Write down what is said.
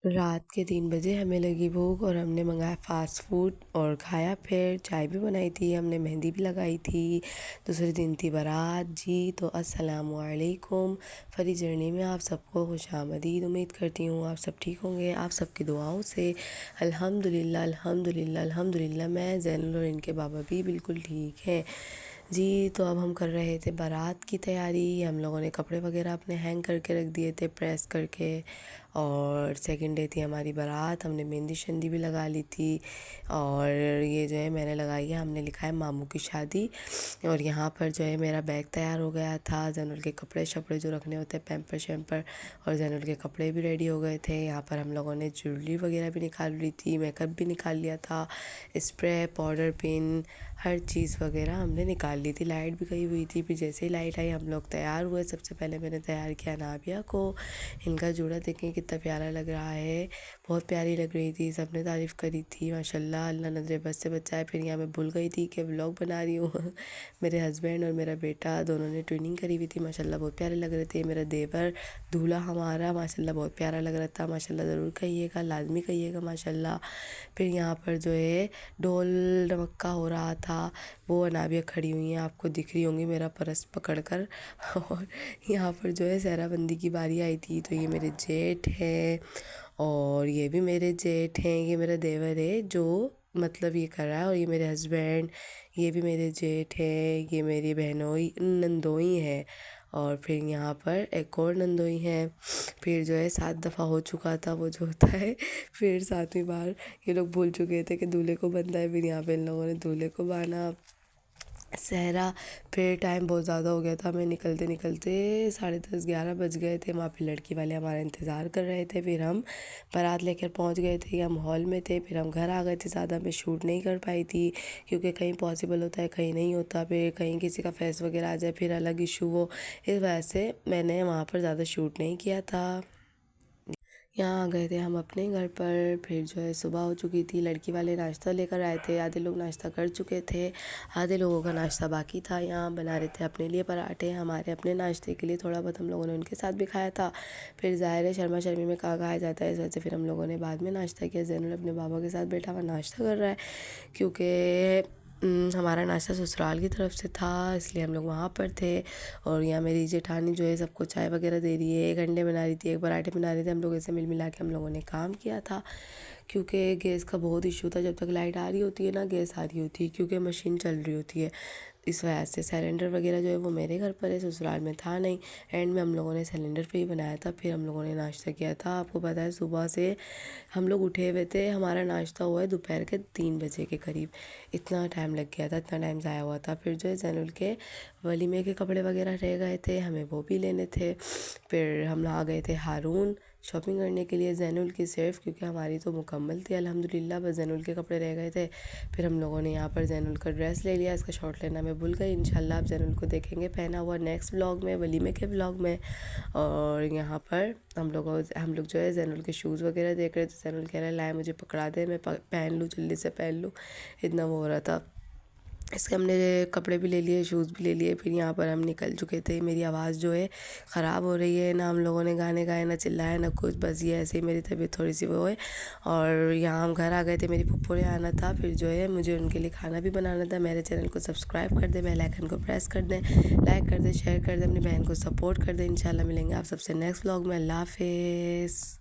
रात के 3 बजे हमें लगी भूख और हमने मंगाया फ़ास्ट फूड और खाया। फिर चाय भी बनाई थी, हमने मेहंदी भी लगाई थी। दूसरे दिन थी बारात जी। तो अस्सलामु अलैकुम। फरी जर्नी में आप सबको खुशामदीद। उम्मीद करती हूँ आप सब ठीक होंगे। आप सबकी दुआओं से अल्हम्दुलिल्लाह अल्हम्दुलिल्लाह अल्हम्दुलिल्लाह मैं ज़ैनुल और इनके बाबा भी बिल्कुल ठीक हैं जी। तो अब हम कर रहे थे बारात की तैयारी। हम लोगों ने कपड़े वगैरह अपने हैंग करके रख दिए थे प्रेस करके। और सेकंड डे थी हमारी बारात। हमने मेहंदी शंदी भी लगा ली थी। और ये जो है मैंने लगाई है, हमने लिखा है मामू की शादी। और यहाँ पर जो है मेरा बैग तैयार हो गया था। जैनुल के कपड़े शपड़े जो रखने होते हैं, पैम्पर शैम्पर, और जैनुल के कपड़े भी रेडी हो गए थे। यहाँ पर हम लोगों ने ज्वेलरी वगैरह भी निकाल ली थी, मेकअप भी निकाल लिया था, स्प्रे, पाउडर, पिन, हर चीज़ वगैरह हमने निकाल ली थी। लाइट भी गई हुई थी। फिर जैसे ही लाइट आई हम लोग तैयार हुए। सबसे पहले मैंने तैयार किया नाबिया को। इनका जूड़ा देखें कितना प्यारा लग रहा है, बहुत प्यारी लग रही थी, सबने तारीफ़ करी थी माशाल्लाह। अल्लाह नज़रे बस से बचाए। फिर यहाँ मैं भूल गई थी कि व्लॉग बना रही हूँ मेरे हस्बैंड और मेरा बेटा दोनों ने ट्विनिंग करी हुई थी, माशाल्लाह बहुत प्यारे लग रहे थे। मेरा देवर दूल्हा हमारा माशाल्लाह बहुत प्यारा लग रहा था, माशाल्लाह ज़रूर कहिएगा, लाजमी कहिएगा माशाल्लाह। फिर यहाँ पर जो है ढोल ढमक्का हो रहा था। वो अनाबिया खड़ी हुई हैं, आपको दिख रही होंगी मेरा पर्स पकड़ कर और यहाँ पर जो है सहराबंदी की बारी आई थी। तो ये मेरे जेठ हैं और ये भी मेरे जेठ हैं। ये मेरा देवर है जो मतलब ये कर रहा है, और ये मेरे हस्बैंड, ये भी मेरे जेठ हैं। ये मेरी बहनोई नंदोई हैं। और फिर यहाँ पर एक और नंदोई हैं। फिर जो है 7 दफ़ा हो चुका था वो जो होता है। फिर 7वीं बार ये लोग भूल चुके थे कि दूल्हे को बंधा है। फिर यहाँ पे इन लोगों ने दूल्हे को बांधा सहरा। फिर टाइम बहुत ज़्यादा हो गया था, हमें निकलते निकलते 10:30 11 बज गए थे। वहाँ पे लड़की वाले हमारा इंतज़ार कर रहे थे। फिर हम बारात लेकर पहुँच गए थे, हम हॉल में थे। फिर हम घर आ गए थे। ज़्यादा मैं शूट नहीं कर पाई थी क्योंकि कहीं पॉसिबल होता है, कहीं नहीं होता। फिर कहीं किसी का फेस वगैरह आ जाए, फिर अलग इशू हो, इस वजह से मैंने वहाँ पर ज़्यादा शूट नहीं किया था। यहाँ आ गए थे हम अपने घर पर। फिर जो है सुबह हो चुकी थी, लड़की वाले नाश्ता लेकर आए थे। आधे लोग नाश्ता कर चुके थे, आधे लोगों का नाश्ता बाकी था। यहाँ बना रहे थे अपने लिए पराठे, हमारे अपने नाश्ते के लिए थोड़ा बहुत हम लोगों ने उनके साथ भी खाया था। फिर ज़ाहिर है शर्मा शर्मी में कहाँ खाया जाता है, इस वजह से फिर हम लोगों ने बाद में नाश्ता किया। ज़ैनुल अपने बाबा के साथ बैठा हुआ नाश्ता कर रहा है क्योंकि हमारा नाश्ता ससुराल की तरफ से था, इसलिए हम लोग वहाँ पर थे। और यहाँ मेरी जेठानी जो है सबको चाय वगैरह दे रही है, एक अंडे बना रही थी, एक पराठे बना रही थी। हम लोग ऐसे मिल मिला के हम लोगों ने काम किया था क्योंकि गैस का बहुत इशू था। जब तक लाइट आ रही होती है ना, गैस आ रही होती है क्योंकि मशीन चल रही होती है, इस वजह से। सिलेंडर वगैरह जो है वो मेरे घर पर है, ससुराल में था नहीं। एंड में हम लोगों ने सिलेंडर पे ही बनाया था। फिर हम लोगों ने नाश्ता किया था। आपको पता है सुबह से हम लोग उठे हुए थे, हमारा नाश्ता हुआ है दोपहर के 3 बजे के करीब। इतना टाइम लग गया था, इतना टाइम ज़ाया हुआ था। फिर जो है ज़ैनुल के वलीमे के कपड़े वगैरह रह गए थे, हमें वो भी लेने थे। फिर हम आ गए थे हारून शॉपिंग करने के लिए ज़ैनुल की सिर्फ, क्योंकि हमारी तो मुकम्मल थी अल्हम्दुलिल्लाह, बस ज़ैनुल के कपड़े रह गए थे। फिर हम लोगों ने यहाँ पर ज़ैनुल का ड्रेस ले लिया, इसका शॉर्ट लेना मैं भूल गई। इंशाल्लाह आप ज़ैनुल को देखेंगे पहना हुआ नेक्स्ट व्लॉग में, वलीमे के व्लॉग में। और यहाँ पर हम लोग जो है ज़ैनुल के शूज़ वगैरह देख रहे थे। ज़ैनुल कह रहा है लाए मुझे पकड़ा दे, मैं पहन लूँ, जल्दी से पहन लूँ, इतना वो हो रहा था। इसके हमने कपड़े भी ले लिए, शूज़ भी ले लिए। फिर यहाँ पर हम निकल चुके थे। मेरी आवाज़ जो है ख़राब हो रही है, ना हम लोगों ने गाने गाए, ना चिल्लाया, ना कुछ, बस ये ऐसे ही मेरी तबीयत थोड़ी सी वो है। और यहाँ हम घर आ गए थे, मेरी पप्पू ने आना था। फिर जो है मुझे उनके लिए खाना भी बनाना था। मेरे चैनल को सब्सक्राइब कर दे, बेल आइकन को प्रेस कर दें, लाइक कर दें, शेयर कर दें, अपनी बहन को सपोर्ट कर दें। इंशाल्लाह मिलेंगे आप सबसे नेक्स्ट व्लॉग में। अल्लाह हाफिज़।